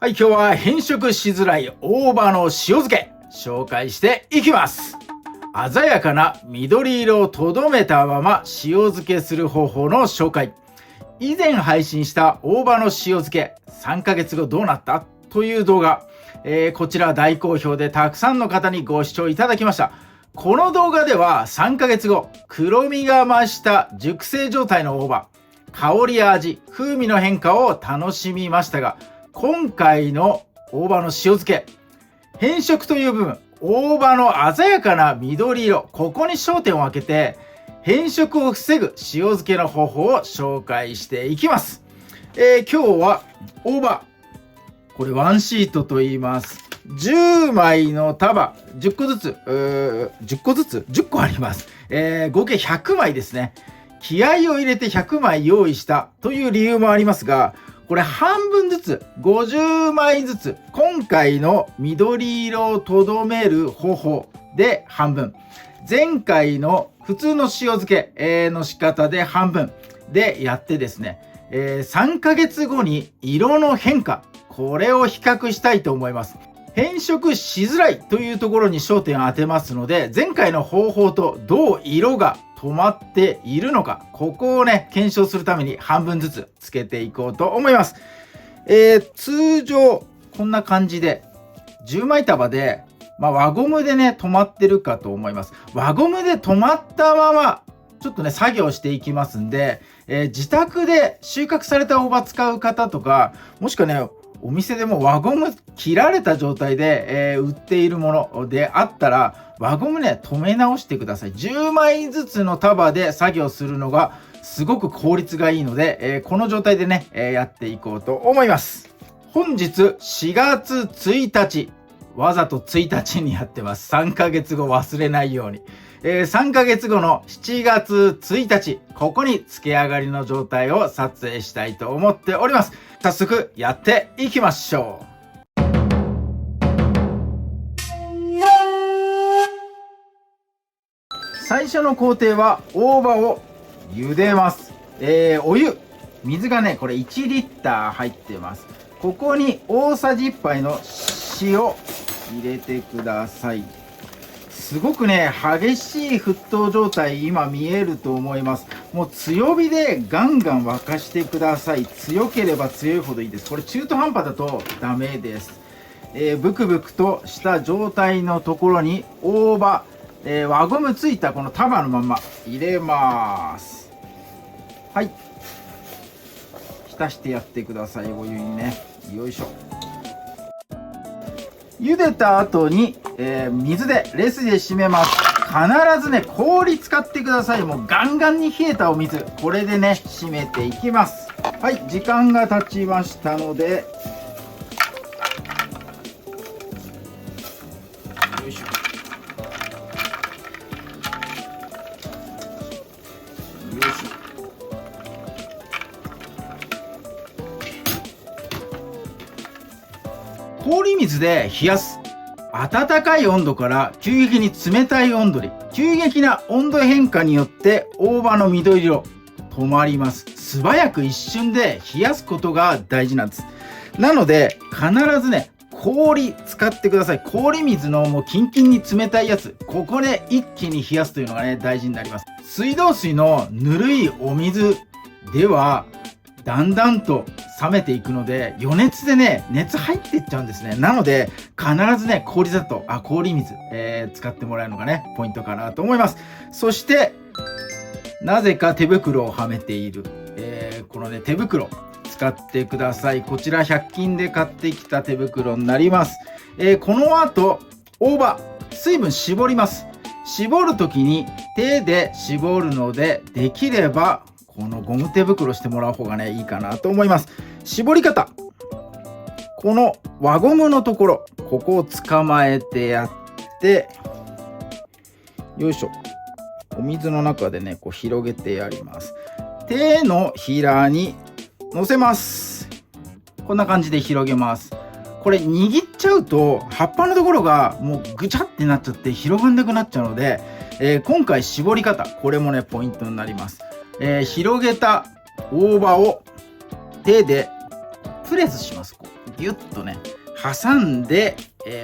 はい、今日は変色しづらい大葉の塩漬け紹介していきます。鮮やかな緑色をとどめたまま塩漬けする方法の紹介。以前配信した大葉の塩漬け3ヶ月後どうなったという動画、こちら大好評でたくさんの方にご視聴いただきました。この動画では3ヶ月後黒みが増した熟成状態の大葉、香りや味、風味の変化を楽しみましたが、今回の大葉の塩漬け、変色という部分、大葉の鮮やかな緑色、ここに焦点を当てて変色を防ぐ塩漬けの方法を紹介していきます。今日は大葉、これワンシートと言います。10枚の束、10個ずつ、10個あります。合計100枚ですね。気合を入れて100枚用意したという理由もありますが、これ半分ずつ、50枚ずつ、今回の緑色をとどめる方法で半分、前回の普通の塩漬けの仕方で半分でやってですね、3ヶ月後に色の変化、これを比較したいと思います。変色しづらいというところに焦点を当てますので、前回の方法とどう色が止まっているのか、ここをね、検証するために半分ずつつけていこうと思います。通常、こんな感じで、10枚束で、輪ゴムでね、止まってるかと思います。輪ゴムで止まったまま、ちょっとね、作業していきますんで、自宅で収穫された大葉使う方とか、もしくはね、お店でも輪ゴム切られた状態で、売っているものであったら、輪ゴムね、止め直してください。10枚ずつの束で作業するのがすごく効率がいいので、この状態でね、やっていこうと思います。本日4月1日、わざと1日にやってます。3ヶ月後忘れないように。3ヶ月後の7月1日、ここに漬け上がりの状態を撮影したいと思っております。早速やっていきましょう。最初の工程は大葉を茹でます。お湯、水がね、これ1リッター入ってます。ここに大さじ1杯の塩入れてください。すごくね、激しい沸騰状態、今見えると思います。もう強火でガンガン沸かしてください。強ければ強いほどいいです。これ中途半端だとダメです。ブクブクとした状態のところに大葉、輪ゴムついたこの束のまま入れます。はい。浸してやってください、お湯にね。よいしょ。茹でた後に、水でレスで締めます。必ずね、氷使ってください。もうガンガンに冷えたお水、これでね、締めていきます。はい、時間が経ちましたので、よいしょ。よいしょ。氷水で冷やす。温かい温度から急激に冷たい温度に、急激な温度変化によって大葉の緑色止まります。素早く一瞬で冷やすことが大事なんです。なので必ずね、氷使ってください。氷水のもうキンキンに冷たいやつ、ここで一気に冷やすというのがね、大事になります。水道水のぬるいお水ではだんだんと冷めていくので、余熱でね、熱入っていっちゃうんですね。なので必ずね、氷水、使ってもらえるのがね、ポイントかなと思います。そしてなぜか手袋をはめている、このね、手袋使ってください。こちら100均で買ってきた手袋になります。この後大葉、水分絞ります。絞るときに手で絞るので、できればこのゴム手袋してもらう方がね、いいかなと思います。絞り方、この輪ゴムのところ、ここを捕まえてやって、よいしょ、お水の中でね、こう広げてやります。手のひらに乗せます。こんな感じで広げます。これ握っちゃうと葉っぱのところがもうぐちゃってなっちゃって広がんなくなっちゃうので、今回絞り方、これもね、ポイントになります。広げた大葉を手でプレスします。ギュッとね挟んで、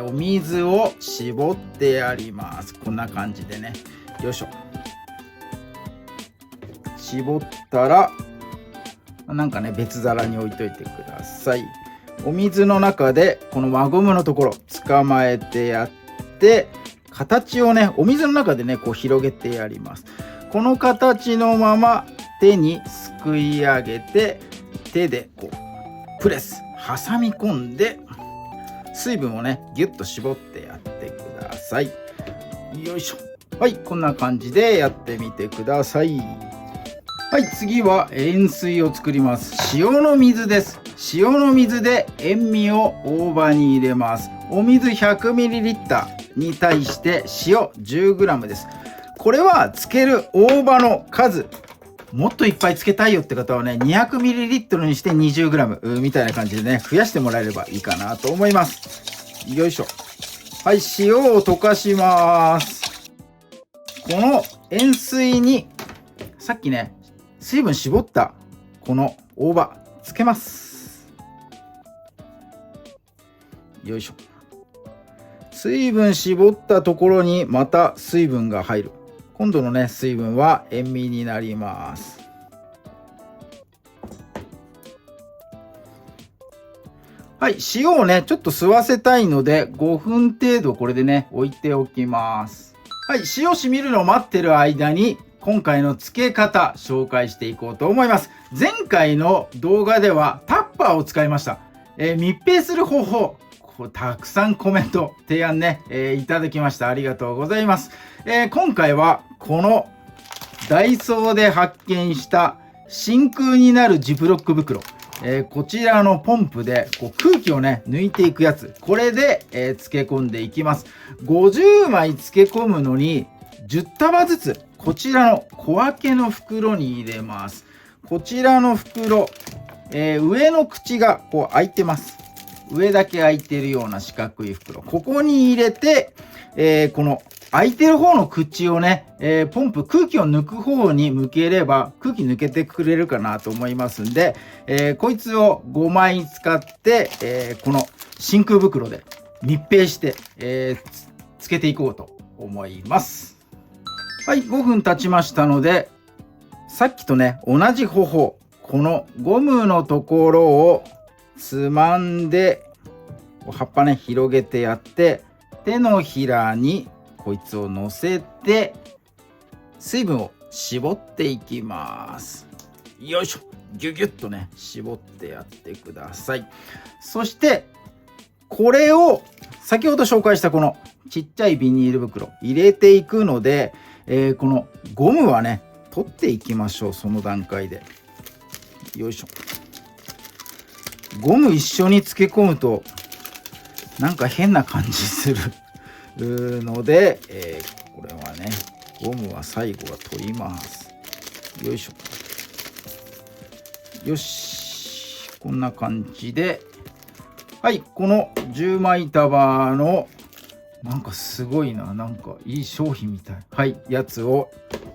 お水を絞ってやります。こんな感じでね、よいしょ。絞ったらなんかね別皿に置いといてください。お水の中でこの輪ゴムのところ捕まえてやって、形をねお水の中でねこう広げてやります。この形のまま手にすくい上げて、手でこうプレス挟み込んで、水分をねギュッと絞ってやってください。よいしょ。はい、こんな感じでやってみてください。はい、次は塩水を作ります。塩の水です。塩の水で塩味を大葉に入れます。お水 100ml に対して塩 10g です。これはつける大葉の数、もっといっぱいつけたいよって方はね 200ml にして 20g みたいな感じでね増やしてもらえればいいかなと思います。よいしょ。はい、塩を溶かします。この塩水にさっきね水分絞ったこの大葉つけます。よいしょ。水分絞ったところにまた水分が入る。今度のね水分は塩味になります。はい、塩をねちょっと吸わせたいので5分程度これでね置いておきます。はい、塩染みるのを待ってる間に今回の漬け方紹介していこうと思います。前回の動画ではタッパーを使いました。密閉する方法、たくさんコメント提案ね、いただきました。ありがとうございます。今回はこのダイソーで発見した真空になるジップロック袋、こちらのポンプでこう空気をね抜いていくやつ、これで、漬け込んでいきます。50枚漬け込むのに10束ずつこちらの小分けの袋に入れます。こちらの袋、上の口がこう開いてます。上だけ開いてるような四角い袋、ここに入れて、この開いてる方の口をね、ポンプ空気を抜く方に向ければ空気抜けてくれるかなと思いますんで、こいつを5枚使って、この真空袋で密閉して、つけていこうと思います。はい、5分経ちましたので、さっきとね同じ方法、このゴムのところをつまんで葉っぱね広げてやって、手のひらにこいつを乗せて水分を絞っていきます。よいしょ。ギュギュッとね絞ってやってください。そしてこれを先ほど紹介したこのちっちゃいビニール袋入れていくので、このゴムはね取っていきましょう。その段階でよいしょ。ゴム一緒に漬け込むとなんか変な感じするので、これはねゴムは最後は取ります。よいしょ。よし、こんな感じで、はい、この10枚束のなんかすごいな、なんかいい商品みたい、はいやつを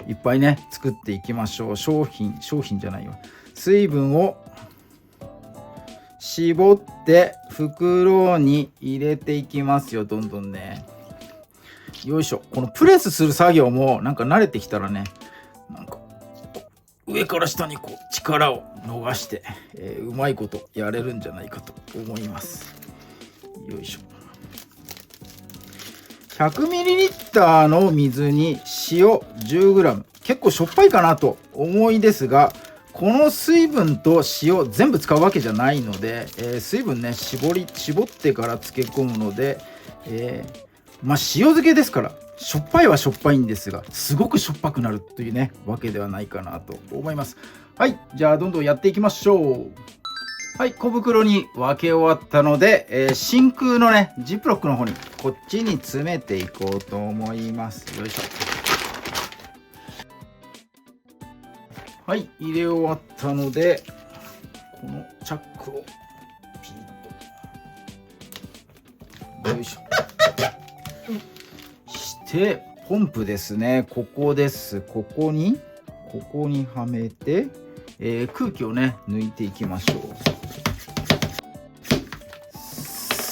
いっぱいね作っていきましょう。商品じゃないよ。水分を絞って袋に入れていきますよ。どんどんね。よいしょ。このプレスする作業もなんか慣れてきたらね、なんか上から下にこう力を逃して、うまいことやれるんじゃないかと思います。よいしょ。100ml の水に塩 10g、 結構しょっぱいかなと思いですが、この水分と塩全部使うわけじゃないので、水分ね絞ってから漬け込むので、まあ塩漬けですからしょっぱいはしょっぱいんですが、すごくしょっぱくなるというねわけではないかなと思います。はい、じゃあどんどんやっていきましょう。はい、小袋に分け終わったので、真空のねジップロックの方にこっちに詰めていこうと思います。よいしょ。はい、入れ終わったので、このチャックをピーッとよいしょしてポンプですね、ここです。ここにはめて、空気をね抜いていきましょう。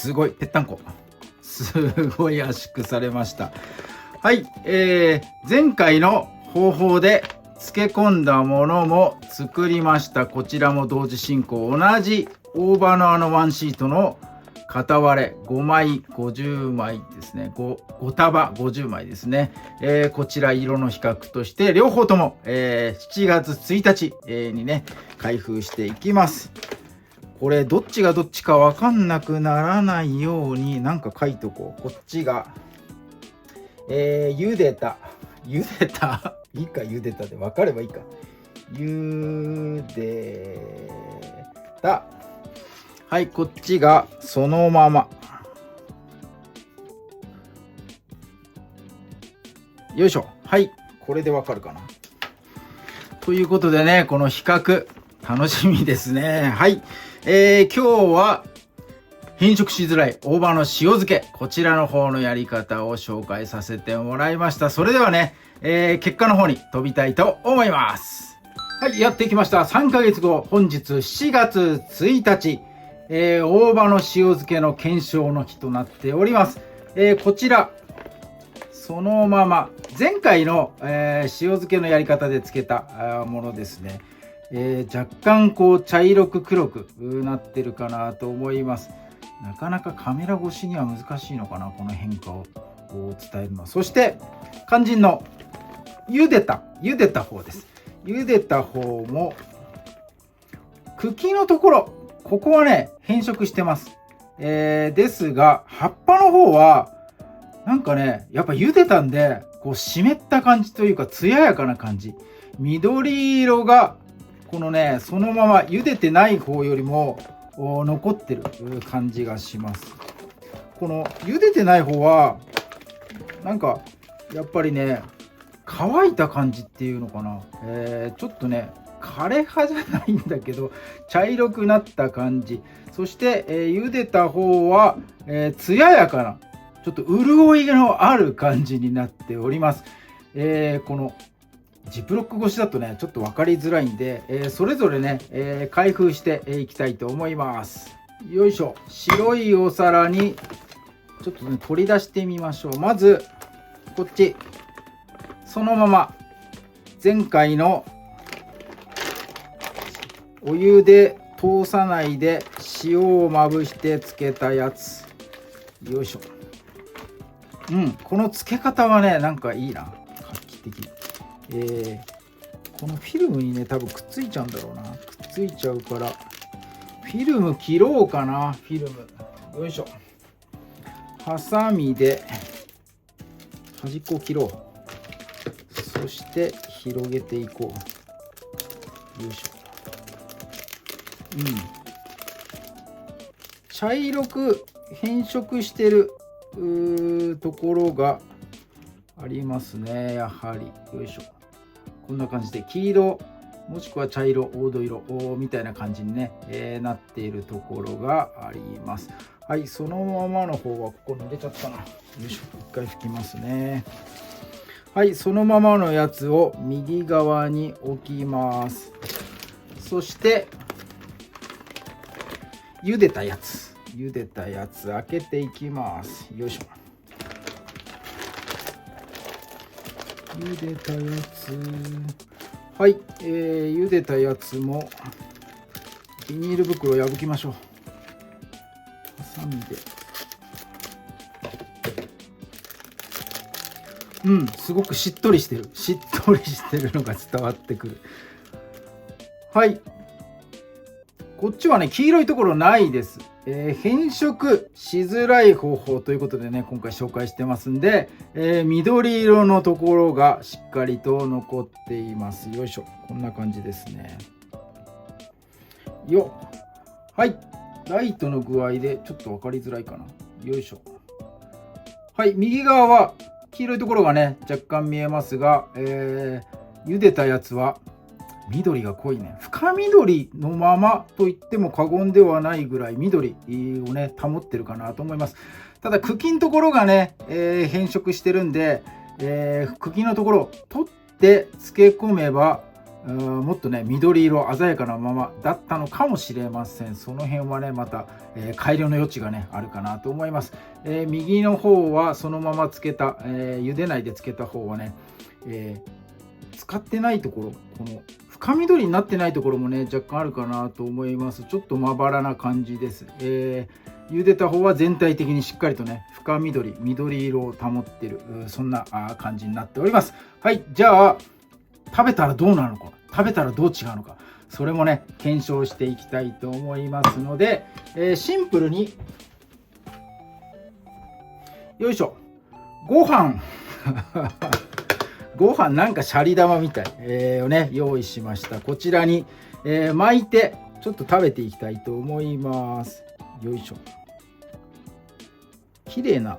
すごい、ぺったんこ。すごい圧縮されました。はい、前回の方法で漬け込んだものも作りました。こちらも同時進行。同じ大葉のワンシートの片割れ5枚50枚ですね。5束50枚ですね。こちら色の比較として両方とも、7月1日にね開封していきます。これどっちがどっちか分かんなくならないようになんか書いとこう。こっちが茹でたいいか、茹でたで分かればいいか。茹でた。はい、こっちがそのまま。よいしょ。はい、これでわかるかな。ということでね、この比較楽しみですね。はい、今日は変色しづらい大葉の塩漬け、こちらの方のやり方を紹介させてもらいました。それではね、結果の方に飛びたいと思います。はい、やってきました。3ヶ月後、本日7月1日。大葉の塩漬けの検証の日となっております。こちらそのまま前回の、塩漬けのやり方で漬けたものですね。若干こう茶色く黒くなってるかなと思います。なかなかカメラ越しには難しいのかな、この変化を伝えるのは。そして肝心の茹でた方です。茹でた方も茎のところ、ここはね変色してます。ですが葉っぱの方はなんかねやっぱ茹でたんでこう湿った感じというか艶やかな感じ。緑色がこのねそのまま茹でてない方よりも残ってる感じがします。この茹でてない方はなんかやっぱりね乾いた感じっていうのかな。ちょっとね枯れ葉じゃないんだけど茶色くなった感じ。そして、茹でた方は、艶やかなちょっと潤いのある感じになっております。このジップロック越しだとねちょっと分かりづらいんで、それぞれね、開封していきたいと思います。よいしょ。白いお皿にちょっとね取り出してみましょう。まずこっちそのまま前回のお湯で通さないで塩をまぶして漬けたやつ。よいしょ。この漬け方はねなんかいいな、画期的。このフィルムにね多分くっついちゃうんだろうな。くっついちゃうからフィルム切ろうかな。フィルムよいしょ。ハサミで端っこを切ろう。そして広げていこう。よいしょ。茶色く変色してるところがありますね。やはりよいしょ。こんな感じで黄色もしくは茶色黄土色みたいな感じにね、なっているところがあります。はい、そのままの方はここに入れちゃったな。よいしょ。一回拭きますね。はい、そのままのやつを右側に置きます。そして茹でたやつ開けていきます。よいしょ。茹でたやつ、はい、茹でたやつもビニール袋を破きましょう。ハサミですごくしっとりしてるのが伝わってくる。はい、こっちはね黄色いところないです。変色しづらい方法ということでね今回紹介してますんで、緑色のところがしっかりと残っています。よいしょ。こんな感じですね。よっ。はい、ライトの具合でちょっと分かりづらいかな。よいしょ。はい、右側は黄色いところがね若干見えますが、茹でたやつは緑が濃いね。深緑のままと言っても過言ではないぐらい緑をね保ってるかなと思います。ただ茎のところがね、変色してるんで、茎のところを取って漬け込めば、もっとね緑色鮮やかなままだったのかもしれません。その辺はねまた、改良の余地がねあるかなと思います。右の方はそのままつけた、茹でないでつけた方はね、使ってないところ、この深緑になってないところもね若干あるかなと思います。ちょっとまばらな感じです。茹でた方は全体的にしっかりとね深緑色を保ってる、そんな感じになっております。はい、じゃあ食べたらどうなるのか、食べたらどう違うのか、それもね検証していきたいと思いますので、シンプルによいしょ、ご飯ご飯なんかシャリ玉みたい、をね用意しました。こちらに、巻いてちょっと食べていきたいと思います。よいしょ、綺麗な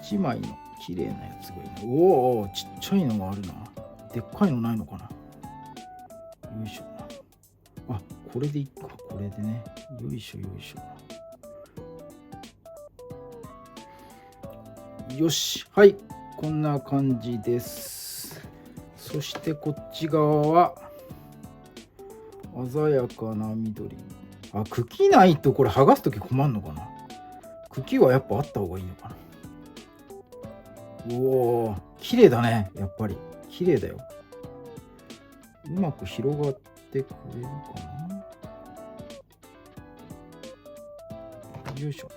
1枚の綺麗なやつがいいな。おお、ちっちゃいのがあるな。でっかいのないのかな。よいしょ。あ、これでいっか。これでね。よいしょよいしょ。よし、はい、こんな感じです。そしてこっち側は鮮やかな緑。あ、茎ないとこれ剥がすとき困るのかな。茎はやっぱあった方がいいのかな。おお、綺麗だね。やっぱり綺麗だよ。うまく広がってくれるかな。よいしょ。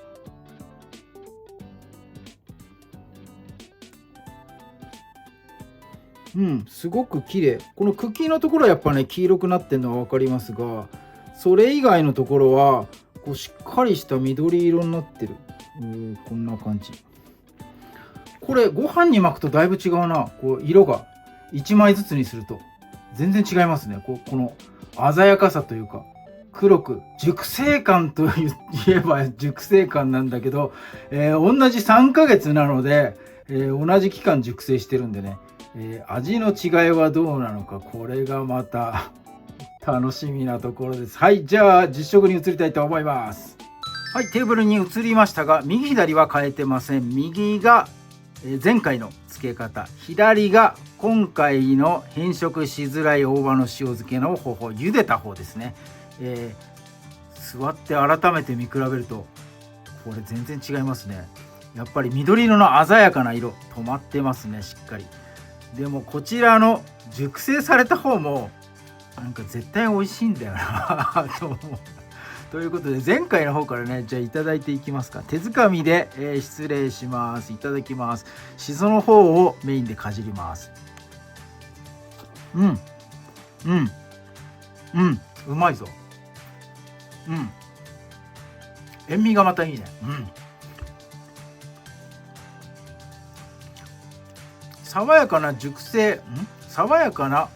すごく綺麗。この茎のところはやっぱね黄色くなってるのは分かりますが、それ以外のところはこうしっかりした緑色になってる。こんな感じ。これご飯に巻くとだいぶ違うな。こう色が1枚ずつにすると全然違いますね。この鮮やかさというか、黒く熟成感と言えば熟成感なんだけど、同じ3ヶ月なので、同じ期間熟成してるんでね、味の違いはどうなのか、これがまた楽しみなところです。はい、じゃあ実食に移りたいと思います。はい、テーブルに移りましたが、右左は変えてません。右が前回の漬け方、左が今回の変色しづらい大葉の塩漬けの方法、茹でた方ですね。座って改めて見比べるとこれ全然違いますね。やっぱり緑色の鮮やかな色止まってますね、しっかり。でもこちらの熟成された方もなんか絶対美味しいんだよなと思う。ということで前回の方からね、じゃあいただいていきますか。手づかみで、失礼します。いただきます。しその方をメインでかじります。うまいぞ。塩味がまたいいね。爽やかな熟成、爽やかな、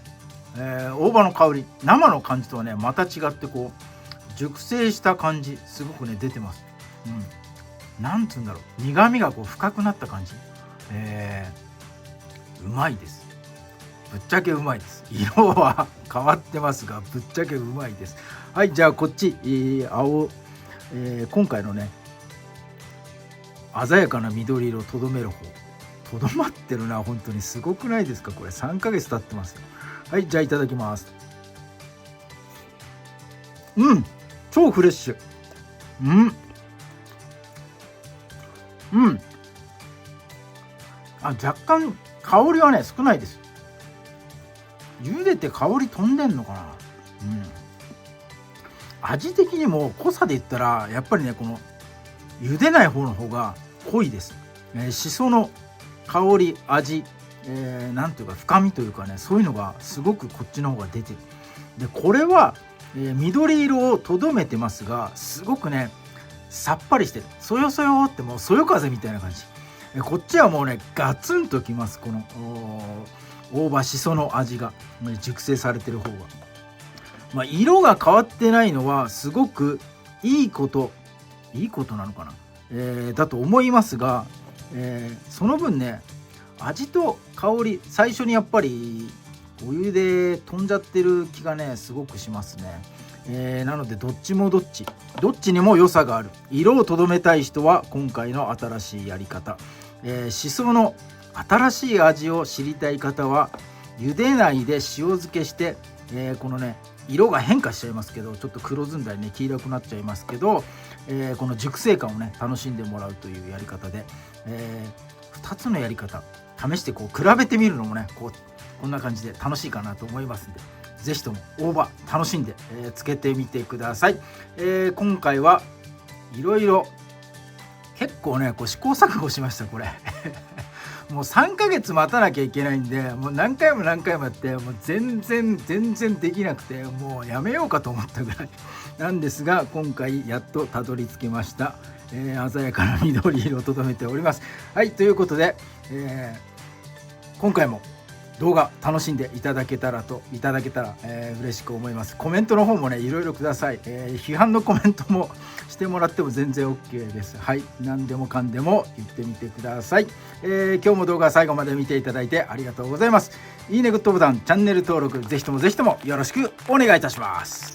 大葉の香り、生の感じとはねまた違って、こう熟成した感じすごくね出てます。なんつうんだろう、苦味がこう深くなった感じ。うまいです。ぶっちゃけうまいです。色は変わってますがぶっちゃけうまいです。はい、じゃあこっち、今回のね鮮やかな緑色をとどめる方、とどまってるな。本当にすごくないですか。これ3ヶ月経ってますよ。はい、じゃあいただきます。超フレッシュ。若干香りはね少ないです。茹でて香り飛んでんのかな。味的にも濃さで言ったらやっぱりねこの茹でない方の方が濃いです。しその香り味、なんていうか深みというかね、そういうのがすごくこっちの方が出てる。でこれは、緑色をとどめてますがすごくねさっぱりしてる。そよそよってもうそよ風みたいな感じ。こっちはもうねガツンときます。この大葉しその味が熟成されてる方が、色が変わってないのはすごくいいことなのかな、だと思いますが、その分ね味と香り最初にやっぱりお湯で飛んじゃってる気がねすごくしますね。なのでどっちにも良さがある。色をとどめたい人は今回の新しいやり方、しその新しい味を知りたい方は、茹でないで塩漬けして、このね色が変化しちゃいますけど、ちょっと黒ずんだりね黄色くなっちゃいますけど、この熟成感をね楽しんでもらうというやり方で、2つのやり方試してこう比べてみるのもねこんな感じで楽しいかなと思いますんで、是非とも大葉楽しんで、つけてみてください。今回はいろいろ結構ね試行錯誤しました。これもう3ヶ月待たなきゃいけないんで、もう何回もやってもう全然できなくて、もうやめようかと思ったぐらいなんですが、今回やっとたどり着きました。鮮やかな緑色をとどめております。はい、ということで、今回も動画楽しんでいただけたら嬉しく思います。コメントの方もねいろいろください。批判のコメントもしてもらっても全然 OK です。はい、何でもかんでも言ってみてください。今日も動画最後まで見ていただいてありがとうございます。いいね、グッドボタン、チャンネル登録ぜひともよろしくお願いいたします。